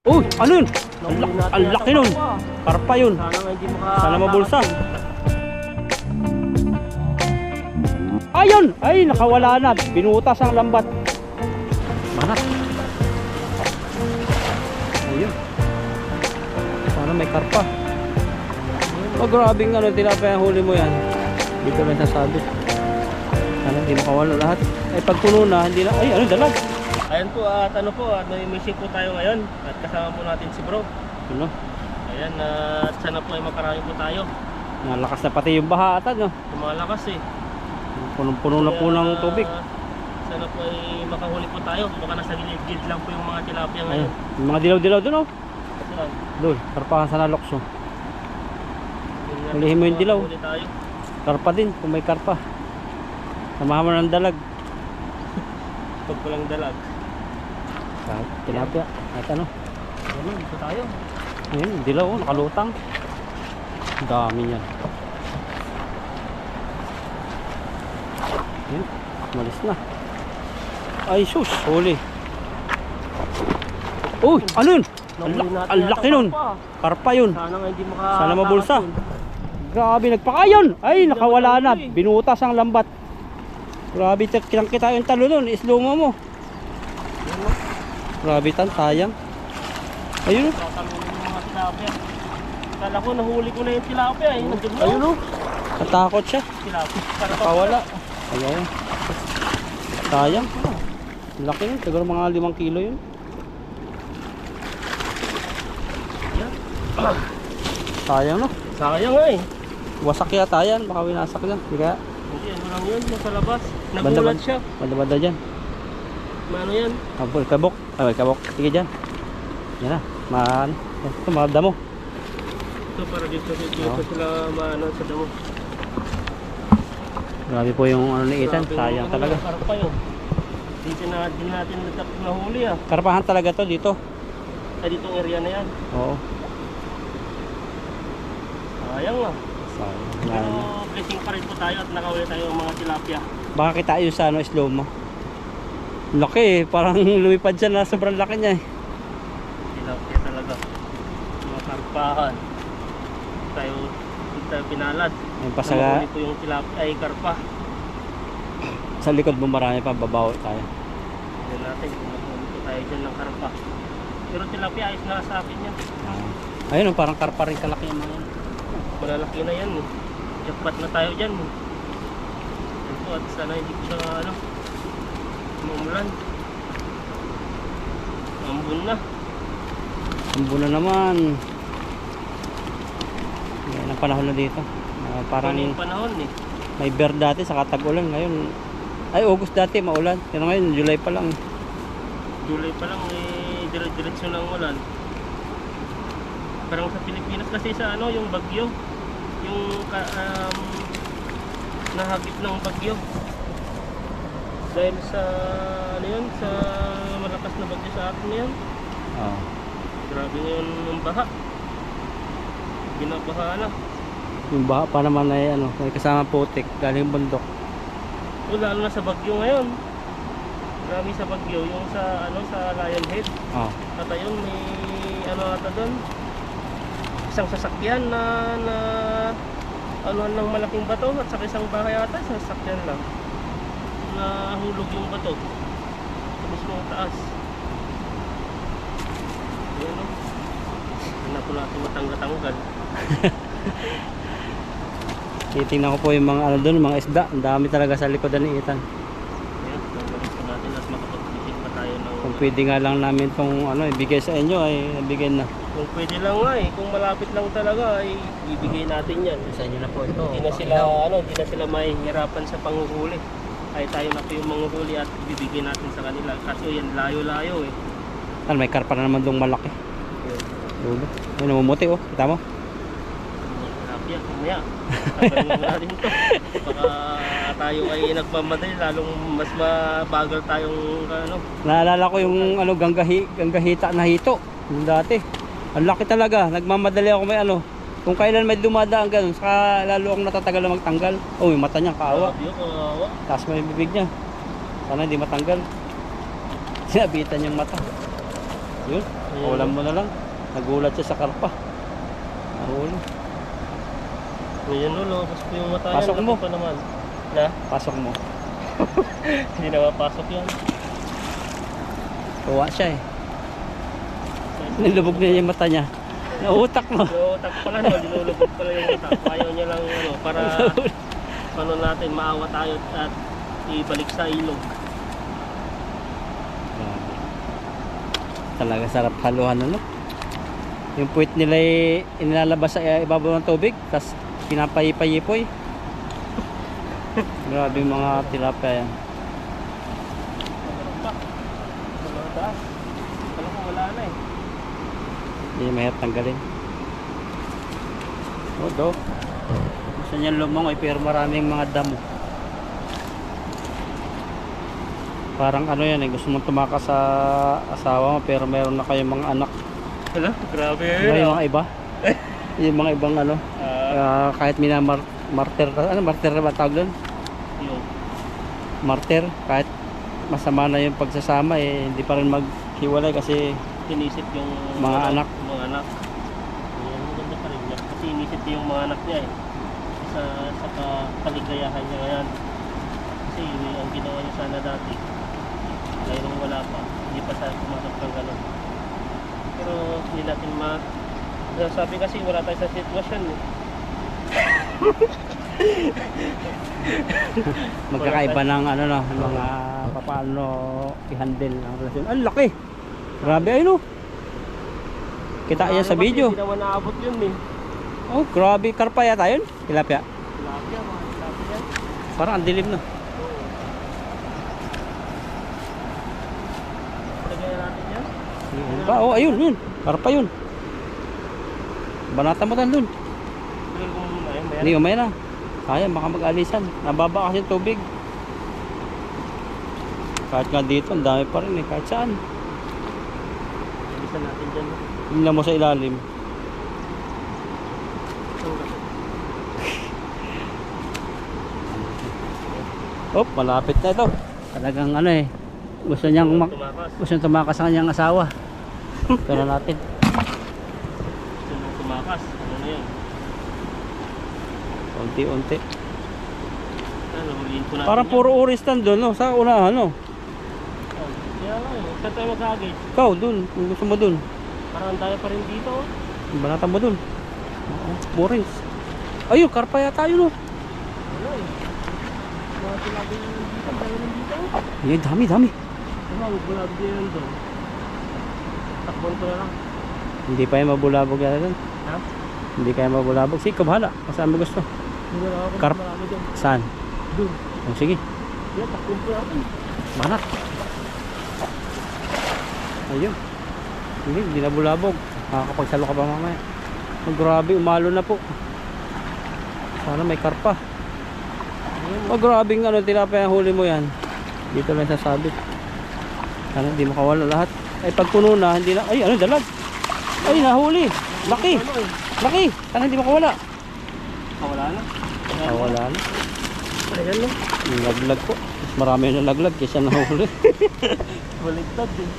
Uy, ano yun? Ang laki nun. Karpa yun. Sana mabulsa. Ayun! Ay, nakawala na. Binutas ang lambat. Manat. Ayun. Sana may karpa. Oh, grabing ano, tilapia ang huli mo yan. Dito lang sasabi. Sana hindi makawala lahat. Ay, pag puno na, hindi na. Ay, ano, dalag. Ayan po at ano po, may mission po tayo ngayon at kasama po natin si bro. Ano? Ayan at sana po ay makarami po tayo. Malakas na pati yung baha at ano. Lumalakas eh. Punong-puno na po ng tubig. Sana po ay makahuli po tayo. Baka nasa gilid-gilid lang po yung mga tilapia Ayun. ngayon. Yung mga dilaw-dilaw dun oh. Ayan. Doon, karpahan sa nalokso. Yun nga Hulihin mo yung po, dilaw. makahuli tayo. Karpa din, kung may karpa. Samahan mo ng dalag. Pag walang dalag. Kahit tilapia. At ano. Ayun, dito tayo. Ayun, dilaw oh, nakalutang. Ang dami niyan. Ayun, malis na. Ay sus, huli. Uy, ano yun? Ang laki nun. Karpa yun. Sana nga hindi Sana mabulsa. Grabe, nagpakayon. Ay, nakawala na. Binutas ang lambat. Grabe, kitang kita yung talo nun. Islumo mo. Grabe tan, sayang. Ayun. Tatalunin yung mga tilapia. Kala ko nahuli ko na yung tilapia eh. Ayun o. Natakot siya. Tilapia. Nakawala. Ayun. Sayang. Laki yun. Siguro mga 5 kilo yun. Sayang no. Sayang nga eh. Wasak yata yan. Baka winasak yan. Hindi kaya. Hindi, ano lang yun, nasa labas. Banda- Nagulat siya. Banda-banda dyan. Ano yan? Abol, kabok. Ay, kabok. Sige dyan. Yan na. Maan. Ito, mga damo. Ito para dito sila maano sa damo. Grabe po yung ano ni Ethan. Sayang talaga. Karpa yun. Dito na din natin nahuli ah. Karpahan talaga to dito. Ay ditong area na yan. Oo. Sayang ah. Sayang. Pero Yan. blessing pa rin po tayo at nakahuli tayo ng mga tilapia. Baka kita yung sa ano, slow mo. Laki eh. Parang lumipad siya na sobrang laki niya eh. Tilapia talaga. Mga karpahan. Tayo pinalad. Yung pasaga. Nahuli po yung tilapia ay karpa. Sa likod mo marami pa. Babaw tayo. Tignan natin kung nahuli po tayo dyan ng karpa. Pero tilapia ayos na sa akin yan. Ayun, parang karpa rin kalaki yung mga yan. Malalaki na yan eh. Jackpot na tayo dyan eh. Ito at sana hindi ko siya ano umulan. Ambun na. Ambon na naman. Yan ang panahon na dito. Parang Ano yung panahon eh. may bear dati sa tag-ulan. Ngayon, ay August dati maulan. Pero ngayon, July pa lang. July pa lang eh dire-diretso ng ulan. Parang sa Pilipinas kasi sa ano yung bagyo. Yung nahagip ng bagyo. Dahil sa ano yun, sa malakas na bagyo sa atin yan. Oo. Grabe ngayon ang baha. Binabaha na. Yung baha pa naman ay ano, may kasama putik. Galing bundok. O lalo na sa bagyo ngayon. Marami sa bagyo. Yung sa ano sa Lion Head. Oo. At ayun may ano ata doon. Isang sasakyan na ano ng malaking bato at saka isang bahay ata sa sasakyan lang. Nahulog yung bato. Sa mismong taas. Ayan o. Hanap ko natin matanggal-tanggal. Titingnan ko po yung mga ano doon, mga isda. Ang dami talaga sa likodan ni Ethan. Ayan, tanggalin ko natin at makapag-isip pa tayo ng... Kung pwede nga lang namin tong ano, ibigay sa inyo ay ibigay na. Kung pwede lang nga eh, kung malapit lang talaga ay ibigay natin yan. Sa inyo na po ito. Hindi na sila hindi na sila mahihirapan sa panguhuli. Ay tayo na po yung manguhuli at ibibigay natin sa kanila. Kaso yan layo-layo eh. Ano, may karpa na naman dong malaki. Yun. Dulo. Ay, namumuti oh. Kita mo? Tilapia, mamaya. Tagalin mo natin ito. Baka tayo ay nagmamadali, lalong mas mabagal tayong ano. Naalala ko yung ano, ganggahita na hito. Yung dati. Ang laki talaga. Nagmamadali ako may ano. Kung kailan may dumadaan ganun, saka lalo akong natatagal na magtanggal. Oh, yung mata niya, kaawa. Grabe yun, kawawa. Taas mo yung bibig niya. Sana hindi matanggal. Sinabitan yung mata. Yun. Kaulam mo na lang. Nagulat siya sa karpa. Nahuli. Ngayon no, lumabas po yung mata Pasok yan. mo. Laki pa naman. Na? Pasok mo. Hindi na mapasok yan. Tuwa siya eh. Nilubog niya yung mata niya. Nauutak mo. Utak pala no, linulubog pala yung mata. Ayaw niya lang ano, para paano natin maawa tayo at ibalik sa ilog. Grabe. Talaga sarap haluhan ano. Yung puwit nila ay inilalabas sa ibabaw ng tubig, tapos pinapayipayipoy. Grabe yung mga tilapia yan. Mga taas. Alam ko wala na eh. Hindi mahirap tanggalin. O do. Gusto niya lumangoy pero maraming mga damo. Parang ano yan eh, gusto mong tumakas sa asawa mo pero meron na kayong mga anak. Hala, grabe Diba yun. yung mga iba? Yung mga ibang ano, kahit martir, ano martir na ba tawag doon? Yun. Martir, kahit masama na yung pagsasama eh, hindi pa rin maghiwalay kasi Inisip yung Mga anak. Mga anak. Ayan, maganda pa rin niya. Kasi inisip niya yung mga anak niya eh. Sa kaligayahan niya ngayon. Kasi ang ginawa niya sana dati. Ngayon nung wala pa. Hindi pa sa pumasok ng gano'n. Pero hindi natin sabi kasi wala tayo sa sitwasyon eh. magkakaiba ng ano no, mga papaano i-handle ang relasyon. Ang laki! Grabe ay no! Kita yan sa video. Hindi naman naabot yun eh. Oh, grabe. Karpa yata yun? Tilapia. Tilapia, mga tilapia. Parang ang dilim na. Lagyan natin yan. Oh, ayun, yun. Karpa yun. Banata mo tan dun. Tingnan ko muna yun. Hindi, umay na. Kaya, baka mag-alisan. Nababa kasi yung tubig. Kahit nga dito, ang dami pa rin eh. Kahit saan. Bilisan natin dyan. Tingnan mo sa ilalim. Oh, malapit na ito. Talagang ano eh. Gusto niyang Tumakas. gusto niyang tumakas sa kanyang asawa. Pero natin. Gusto nang tumakas. Ano na yan? Unti-unti. Ano, huliin ko natin Parang yan. puro oris doon, no? Sa unahan, no? Kaya lang eh. Saan tayo mag-agay? Ikaw, doon. Kung gusto mo doon. Parang ang daya pa rin dito. Oh. Banata mo doon. Oo, borings. Ayun, karpa yata yun, no? Wala eh. Mga tilapia na nandito. Ang daya nandito. Ay, dami, dami. Ano, bulag din yan doon. Takbon ko na lang. Hindi pa yung mabulabog yata doon. Ha? Hindi kaya mabulabog. Sige, bahala. Kung saan mo gusto. Hindi na ako Karp. marami doon. Saan? Doon. Oh, sige. Kaya takbon ko natin. Banat. Ayun. Hindi na bulabog. Makakapagsalo ka ba mamaya? Oh, grabe, umalo na po. Sana may karpa. Oh, grabe nga ano, tilapia huli mo yan. Dito lang sasabit. Sana hindi makawala lahat. Ay, pag puno na, hindi na. Ay, ano, dalag. Ay, nahuli. Laki. Ano eh? Laki. Sana hindi makawala. Wala na. Wala na. Ayan no. Yung laglag po. Mas marami na laglag kaysa nahuli. Baligtad eh.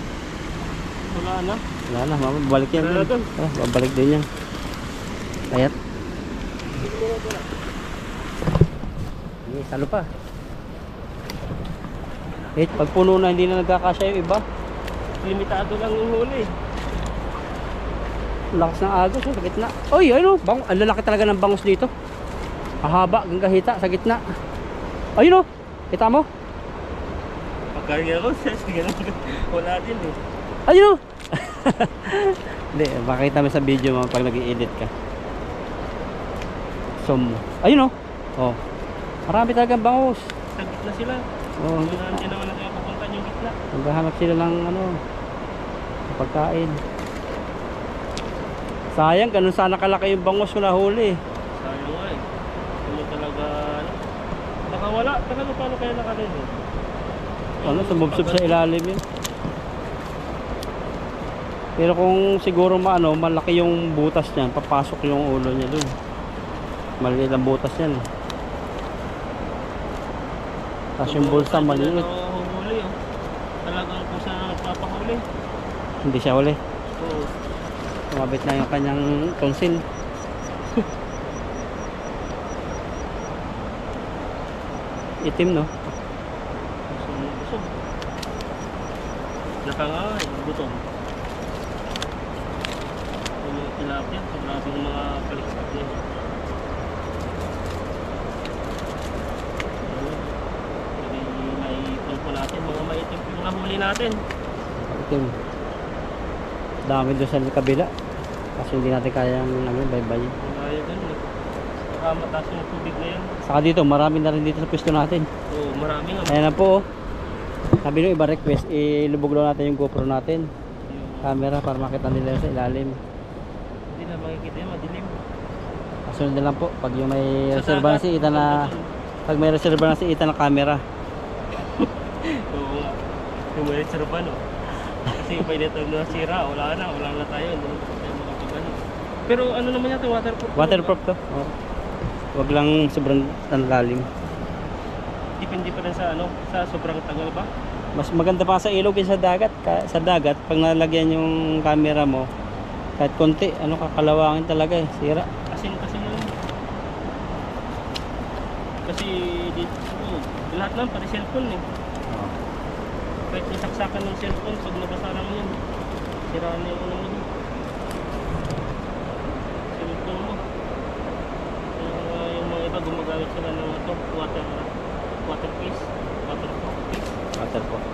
Wala na. Wala na, mama, babalik yan. Wala na dun. Babalik din yan. Ayat. Sige, salo pa. Pag puno na, hindi na nagkakasya yung iba. Limitado lang yung huli. Lakas ng agos, sa gitna. Oy, ano? Ang lalaki talaga ng bangus dito. Ahaba, gagahita, sa gitna. Ayun o, kita mo? Pagkarga ko, sige lang. Wala din eh. Ayun o! Hindi, makita mo sa video mo pag nag-i-edit ka. Zoom mo. Ayun o! Oh. Marami talagang bangus. Sa gitna sila. Oh, Hindi naman na tayo pupunta yung gitna. naghahanap sila ng ano, pagkain. Sayang, ganun sana kalaki yung bangus ko nahuli. Sayang nga eh. Ano talaga, ano? Nakawala. Talaga paano kaya nakarin eh? Ano, sumubsob sa ilalim yun. Pero kung siguro maano, malaki yung butas niyan, papasok yung ulo niya dun. Maliit ang butas niyan. Tapos yung bulsa maliit. Huhuli oh. Talagang kung saan nagpapahuli. Hindi siya huli. Oo. Sumabit na yung kanyang tonsil. Itim, no? Busog. Nakangay, gutom. Yung mga tilapia, grabe yung mga paliksak niya. May pulpo natin, mga maitim yung nahuli natin. Itim. Dami doon sa kabila. Kasi hindi natin kayang baybay. Kaya dun eh. Saka mataas yung tubig na yan. Saka dito, marami na rin dito sa pwesto natin. Oo, marami nga. Ayan na po. Oh. Sabi nung iba request, ilubog lang natin yung GoPro natin. Yung, Camera para makita nila sa ilalim. hindi na makikita yun, madilim. Kasunod na lang po. Pag yung may Sa reserva na dagat, si Ethan na... Pag may reserva na si Ethan na camera. Oo nga. Yung may reserva, no? Kasi yung pwede ito nasira, wala na tayo. Hindi na tayo makapagano. Pero ano naman yan ito, waterproof? Waterproof to. Oh. Wag lang sobrang lalim. Depende pa rin sa ano, sa sobrang tagal ba? Mas maganda pa sa ilog kaysa sa dagat. Sa dagat, pag nalagyan yung camera mo, kahit konti, kakalawangin talaga eh. Sira. Kasi yun. Kasi dito, lahat lang, pati cellphone eh. Kahit nisaksakan ng cellphone, pag nabasa lang yun, sira na yung ano mo. Cellphone mo. Yung mga iba gumagamit sila ng ito, waterproof. Waterproof.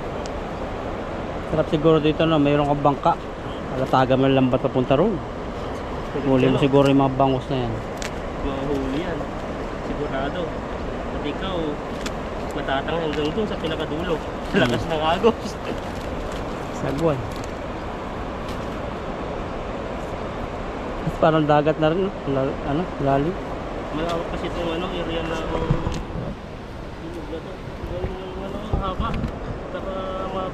Sarap siguro dito, no? Mayroon kang bangka. Alataga mo lambat papunta roon. Muli mo siguro yung mga bangus na yan. Mahuli yan. Sigurado. At ikaw, matatang hanggang dun sa pinakadulo. Lakas ng agos. Sagwan. Parang dagat na rin, no? Lalim. Malawak kasi itong area na haba. Saka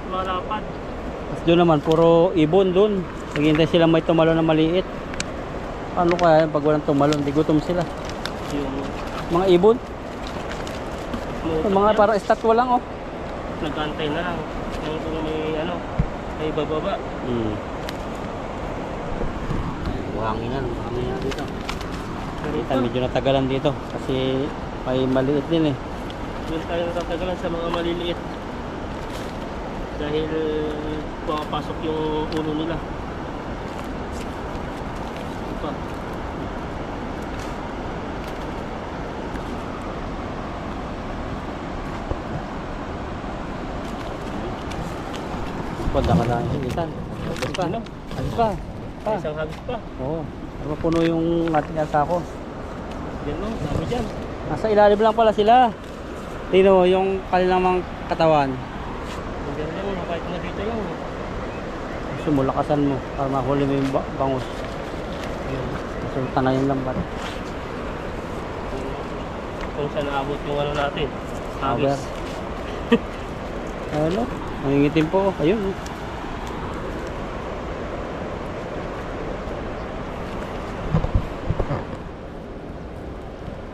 malapad. Tapos doon naman, puro ibon doon. Naghihintay sila may tumalo na maliit. Paano kaya pag walang tumalo? Hindi gutom sila. Yung Mga ibon. Mga para estatwa lang, oh. nagkantay na lang. Kung may bababa. Buhanginan dito. Kita medyo natagalan dito kasi may maliit din eh. Doon tayo natatagalan sa mga maliliit. Dahil pumapasok yung ulo nila. Ito pa. Punta ka na yung itan. Alis pa. Alis pa. May isang hagis pa. Oo. Para mapuno yung ating asako. Yan no, dami dyan. Nasa ilalim lang pala sila. Tino, yung kanilang mga katawan. Diyan lang, nakahit na dito yung Sumulakasan mo para mahuli mo yung bangus. Resulta na yung lambat. kung saan naabot yung ano natin. Power. Hagis. Ano? Nangingitim po. Ayun.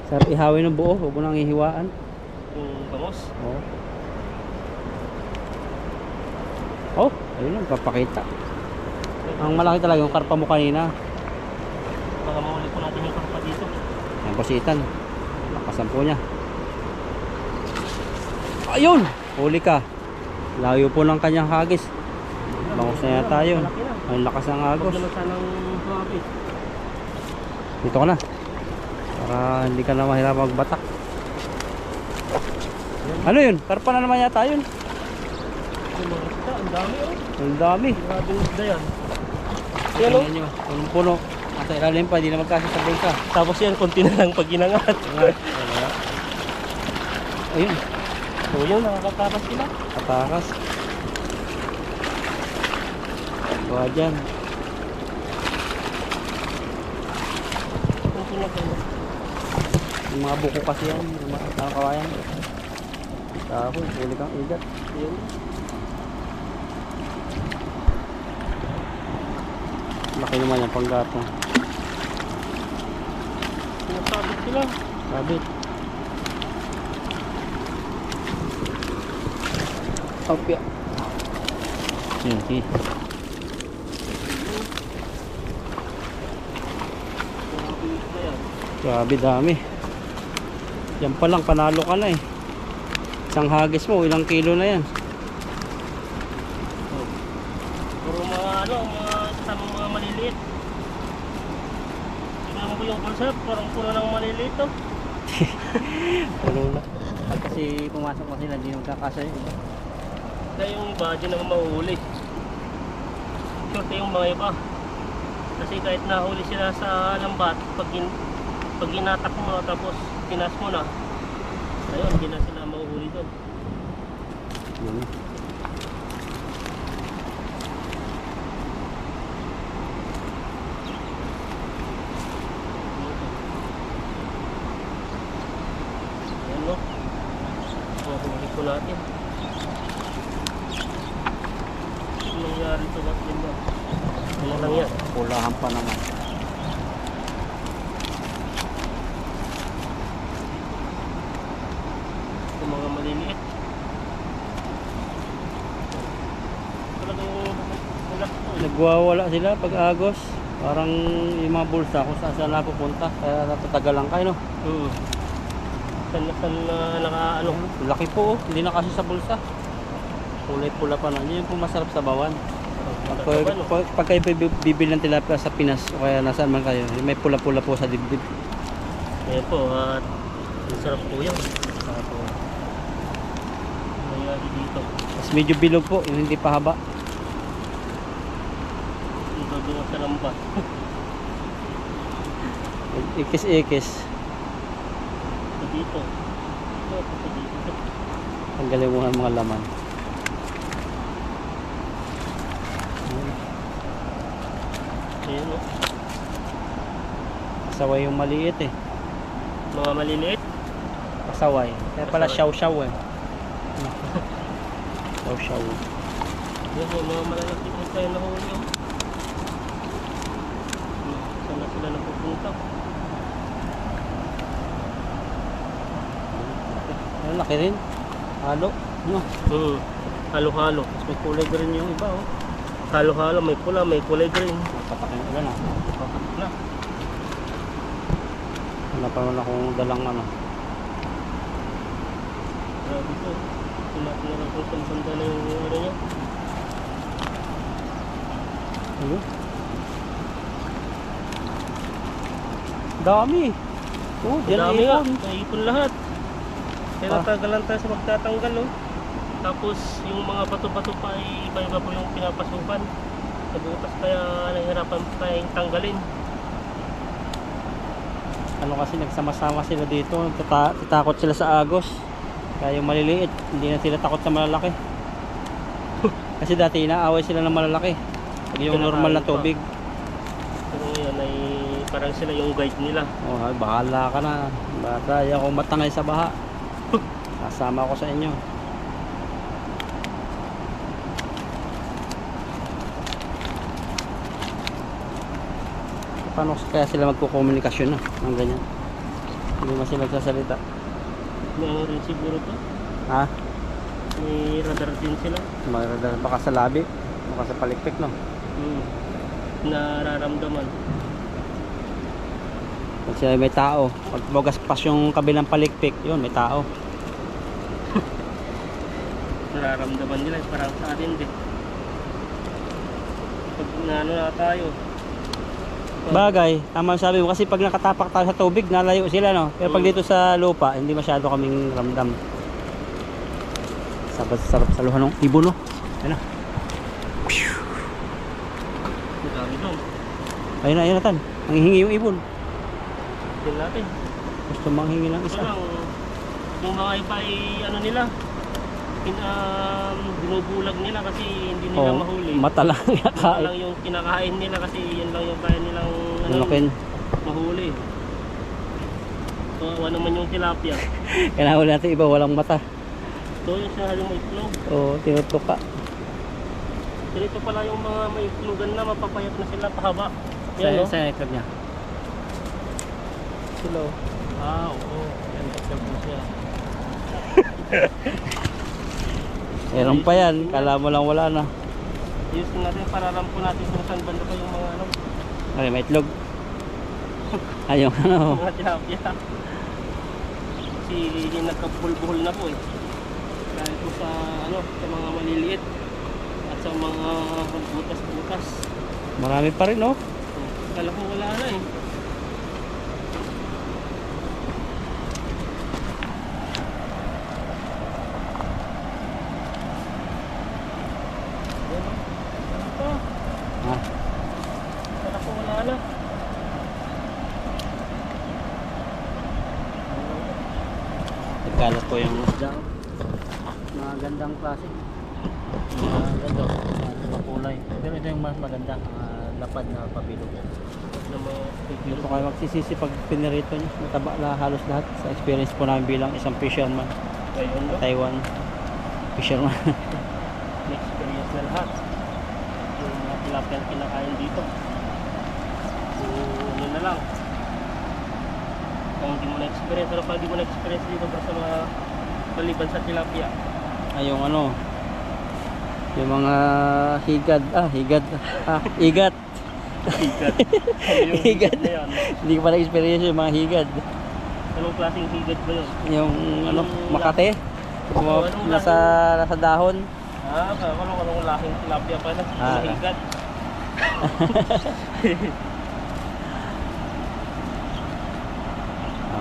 Sarap ihawin ng buo. Huwag mo nang ihiwaan. Yung bangos. Oh. Oh, ayun lang. Papakita. Ang malaki talaga yung karpa mo kanina. Baka mahuli po natin yung karpa dito. Ayan po si Ethan. Lakasan po niya. Ayun! Huli ka. Layo po ng kanyang hagis. Bangus na yata yun. Malaki na. Ang lakas ng Huwag agos. naman sanang humapit. Dito ka na. Para hindi ka na mahirap magbatak. Ano yun? Karpa na naman yata yun. Yung mga isda, ang dami oh. Ang dami. Grabe yung isda yan. Yan oh. Tingnan nyo. Ang puno. Nasa ilalim pa. Hindi na magkasya sa bulsa. Tapos yan, konti na lang pag ginangat. Ayun. So yun, nakakatakas sila. Katakas. Buha dyan. Kung pinagano. Yung mga buko kasi yan. Yung mga kawayan. Tapos, huli kang igat. Yun. Laki naman yung panggatong. Sinasabit sila. Sabit. Opya. Yun, Grabe dami. Yan pa lang, panalo ka na eh. Isang hagis mo, ilang kilo na yan. Puro mga ano, mga maliliit. Tingnan mo yung bulsa, parang puro ng maliliit to. Puno na. At kasi pumasok pa sila, hindi magkakasya yun. Kaya yung iba, dyan naman mahuhuli. Short yung mga iba. Kasi kahit nahuli sila sa lambat, pag ginatak mo tapos tinas mo na, ayun, hindi na sila mahuhuli doon. Yun. Ayan no, mahuhuli ko natin. Ano nangyari sa batin ba? Ano lang yan? Pulahan pa naman. Yung mga maliliit. Talagang wala. Nagwawala sila pag agos. Parang yung mga bulsa kung saan saan napupunta. Kaya natatagalan kayo, no? Saan naka ano? Laki po, oh. Hindi na kasi sa bulsa. Kulay pula pa na. Yun yung po masarap sa bawan. Pag kayo bibili ng tilapia sa Pinas o kaya nasaan man kayo, may pula-pula po sa dibdib. Ayan po, at masarap po yan. Nangyari dito. Mas medyo bilog po, yung hindi pa haba. Dito doon sa lambat. Ikis-ikis. Ito dito. Ito dito. Tanggalin mo ang mga laman. Ayan o. Pasaway yung maliit eh. Mga maliliit. Pasaway. Kaya pala Pasaway. shaw-shaw eh. Shaw-shaw. Yan yung mga malalaki po tayo nahuli o. Saan na sila napupunta? Ano, laki rin. Halo. No? Halo-halo. Mas may kulay green yung iba oh. Halo-halo, may pula, may kulay green. Patakin ulan ah. Na. Wala pa naman akong dalang ano. Grabe po. Tumating na lang kung saan na yung ano niya. Ano? Dami. Oh, diyan Dami nga. ipon. Naipon lahat. Kaya natagalan tayo sa magtatanggal oh. Tapos yung mga bato-bato pa ay iba-iba po yung pinapasukan. Nabutas kaya nahihirapan tayong tanggalin. Ano kasi nagsama-sama sila dito. Takot sila sa agos. Kaya yung maliliit, hindi na sila takot sa malalaki. Kasi dati inaaway sila ng malalaki. Yung normal na tubig. Pero ngayon ay parang sila yung guide nila. Oh, ay, bahala ka na. Bata, ako matangay sa baha. Kasama ako sa inyo. Paano kaya sila magkukomunikasyon na ng ganyan? Hindi mo sila magsasalita. May ano rin siguro to. Ha? May radar din sila. Magradar baka sa labi, baka sa palikpik, no? Nararamdaman. Pag sila may tao, pag bugas pas yung kabilang palikpik, yun, may tao. Nararamdaman nila parang sa atin din. Pag naano na tayo. Bagay, tama ang sabi mo kasi pag nakatapak tayo sa tubig, nalayo sila, no? Pero pag dito sa lupa, hindi masyado kaming ramdam. Sarap sa luha ng ibon, no? Ayun na. Madami doon. Ayun na, tan. Nanghihingi yung ibon. Tingnan natin. Gusto manghingi ng isa. Parang yung mga iba ay ano nila, binubulag nila kasi hindi nila mahuli. Mata lang Mata nakain. lang yung kinakain nila kasi yun lang yung kaya nilang Lunukin. mahuli. So, naman yung tilapia. Kailangan natin iba, walang mata. So, yung sa halimang itlog. Oo, tinutuka. Dito pala yung mga may itlogan na mapapayat na sila pahaba. Yan, no? Sa itlog niya. Sila. Oo. Yan, itlog mo siya. Meron pa yan, kala mo lang wala na. Ayusin natin, pararampo natin kung saan banda pa yung mga ano. Ay, may itlog. Ayun, ano. Mga tilapia. Kasi nagkabuhol-buhol na po eh. Dahil po sa, sa mga maliliit. At sa mga butas-butas. Marami pa rin, oh. Kala ko wala na eh. Ah, Kala ko wala na. nagkalat po yung isda. Mga gandang klase. Mga ganda, mga kulay. Pero ito yung mas maganda, lapad na pabilog. Na mga Dito kayo magsisisi pag pinirito nyo. Mataba na halos lahat sa experience po namin bilang isang fisherman. Ayun no? Taiwan fisherman. Na-experience na lahat. Yung mga tilapia na kinakain dito. So, na lang. Kung hindi mo na-experience, pero pag hindi mo na-experience dito sa mga maliban sa tilapia. Ay, yung ano, yung mga higad, igat. Higad. Yung Higad. na yan. Hindi ko pa na-experience yung mga higad. Anong klaseng higad ba yun? Yung ano, makate. Oo, anong Nasa dahon. Anong lahing tilapia pa na? Ah. Higad.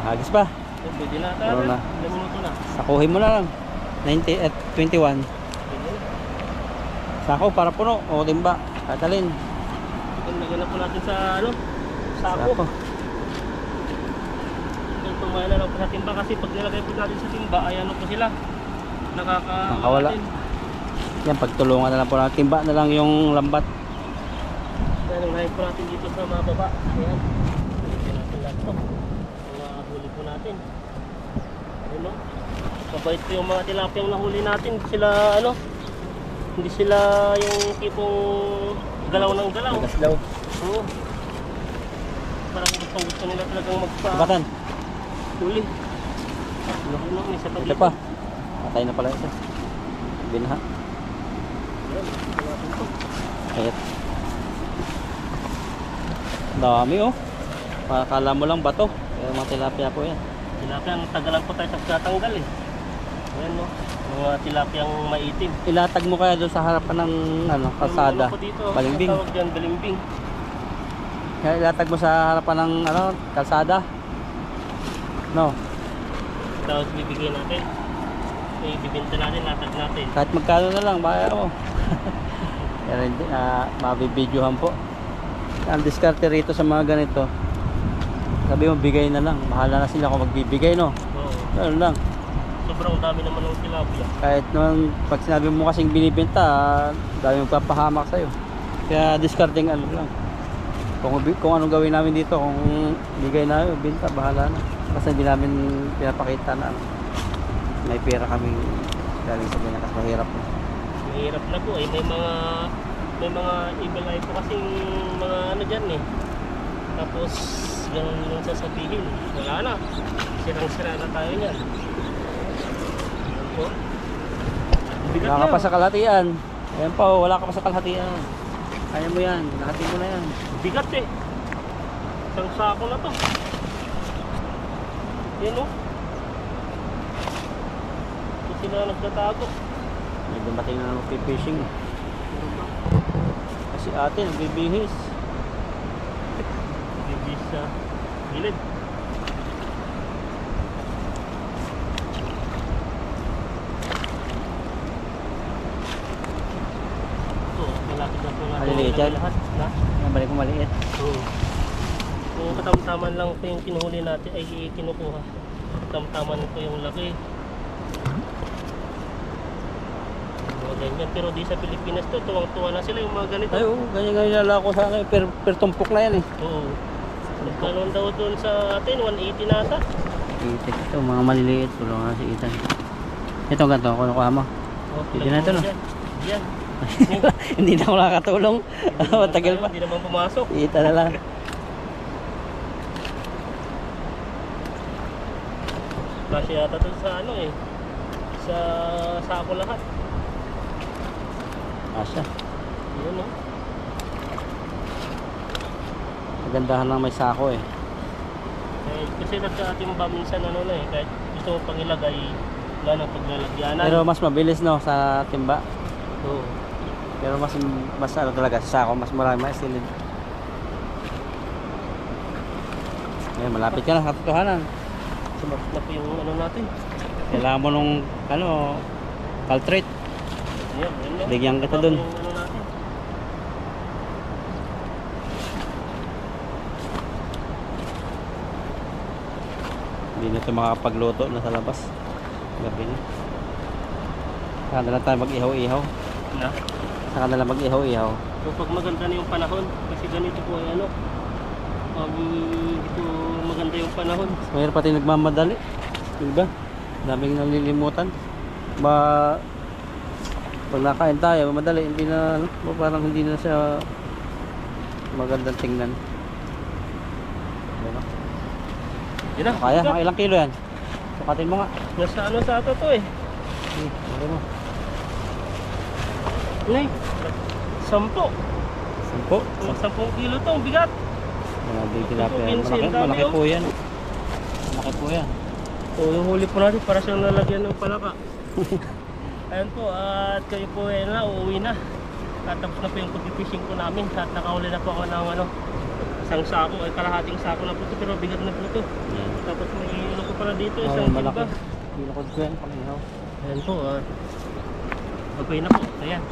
Hagis pa. Pwede na Ano ata. na? Ilang minuto na. Sakuhin mo na lang. 90 at 21. Pwede na. Sako para puno. O timba. Katalin. Naganap po natin sa sako. Tumaya na lang po sa timba kasi pag nilagay po natin sa timba ay ano po sila Nakawala. Yan, pagtulungan na lang po natin. Timba na lang yung lambat. Dahil nangyayin po natin dito sa mga baba. Ayan. Huli natin lahat to. Mga huli po natin. Ayun no. Mabait po yung mga tilapia yung nahuli natin. Hindi sila yung tipong galaw ng galaw. Nagas daw. Oo. Parang gusto nila talagang Bukatan. huli. Ano, may isa pa Ito dito. pa. Patay na pala ito. Binha. Ayan, ito natin to. Ayat. Dami oh. Kala mo lang bato. Pero mga tilapia po yan. Tilapia, ang tagalan po tayo sa tatanggal eh. Ayan no, mga tilapiyang maitim. Ilatag mo kaya doon sa harapan ng kalsada. Ano po dito, Balimbing. ang tawag dyan, balimbing. Kaya ilatag mo sa harapan ng kalsada. No. Tapos bibigyan natin. Ibibinta natin, latag natin. Kahit magkano na lang, baka mo. Pero hindi, mabibidyohan po. Ang diskarte rito sa mga ganito, sabi mo bigay na lang. Bahala na sila kung magbibigay, no? Oo. Ano lang. Sobrang dami naman ng tilapia. Kahit naman pag sinabi mo kasing binibenta, dami magpapahamak sa'yo. Kaya discarding ano lang. Kung anong gawin namin dito, kung bigay na yun, binta, bahala na. Basta hindi namin pinapakita na may pera kaming galing sa ganyan kasi mahirap na. Mahirap na po eh. May mga evil eye po kasing mga dyan eh. Tapos ganun yung sasabihin. Wala na. Sirang-sira na tayo niyan. Ayan po. Bigat Wala ka na. pa sa kalahatian. Ayan pa, wala ka pa sa kalahatian. Kaya mo yan, lahati mo na yan. Bigat eh. Isang sako na to. Yan o. Ito sila nagtatago. May dumating na magpipishing. Kasi ate, nagbibihis. Bibis sa gilid. Ito, malapit na po natin. Maliliit yan? Lahat na. Yan, balik mo maliit. Oo. Kung katamtaman lang po yung kinuhuli natin ay kinukuha. Katamtaman po yung laki. Mga ganyan. Pero di sa Pilipinas to, tuwang-tuwa na sila yung mga ganito. Ay, oo, ganyan-ganyan lalako sa akin. Per tumpok na yan eh. Oo. Nagkaroon daw doon sa atin, 180 na ata. Ito, mga maliliit. Tulungan na si Ethan. Ito, ganito. Kunukuha mo. Oh, Pwede na ito, no? Yan. Hindi na ako nakakatulong. Matagal pa. Hindi naman pumasok. Ethan na lang. Kasi yata doon sa sa sako lahat. Asya. Yun no. Magandahan lang may sako eh. Kasi nagka-atimba minsan ano na eh, kahit gusto mo pang ilagay, wala nang paglalagyanan. Pero mas mabilis no sa timba. Oo. Pero mas ano talaga sa sako, mas marami maisilid. Ngayon, malapit ka na sa katotohanan. Sumakit na po yung ano natin. Kailangan mo nung ano, caltrate. Yan, yan lang. Bigyan kita dun. Yung ano natin. Hindi na ito makakapagluto na sa labas. Gabi na. Saka na lang tayo mag-ihaw-ihaw. Na? Saka na lang mag-ihaw-ihaw. So pag maganda na yung panahon, kasi ganito po ay ano, pag ito maganda yung panahon. Mayroon pati nagmamadali. Diba? Daming nalilimutan. Pag nakain tayo, madali, hindi na, ano, parang hindi na siya magandang tingnan. Diba? Yun na, Kaya, ika. mga ilang kilo yan? Sukatin mo nga. Nasa ano sa ato to eh. Ano mo? Nay, 10. 10. 10 kilo to, ang bigat. Grabe tilapia. Pinsin, Malaki, dami, malaki oh. po yan. Malaki po yan. O, yung huli po natin para siyang lalagyan ng palaka. Ayan po, at kayo po ay na, uuwi na. At tapos na po yung pag-fishing ko namin. At nakahuli na po ako ng ano, isang sako, ay kalahating sako na po ito, pero bigat na po ito. Yan. Tapos may ano ko pala dito, Oh, isang malaki. timba. Binakod ko yan, pangihaw. Ayan po, okay na po. Ayan.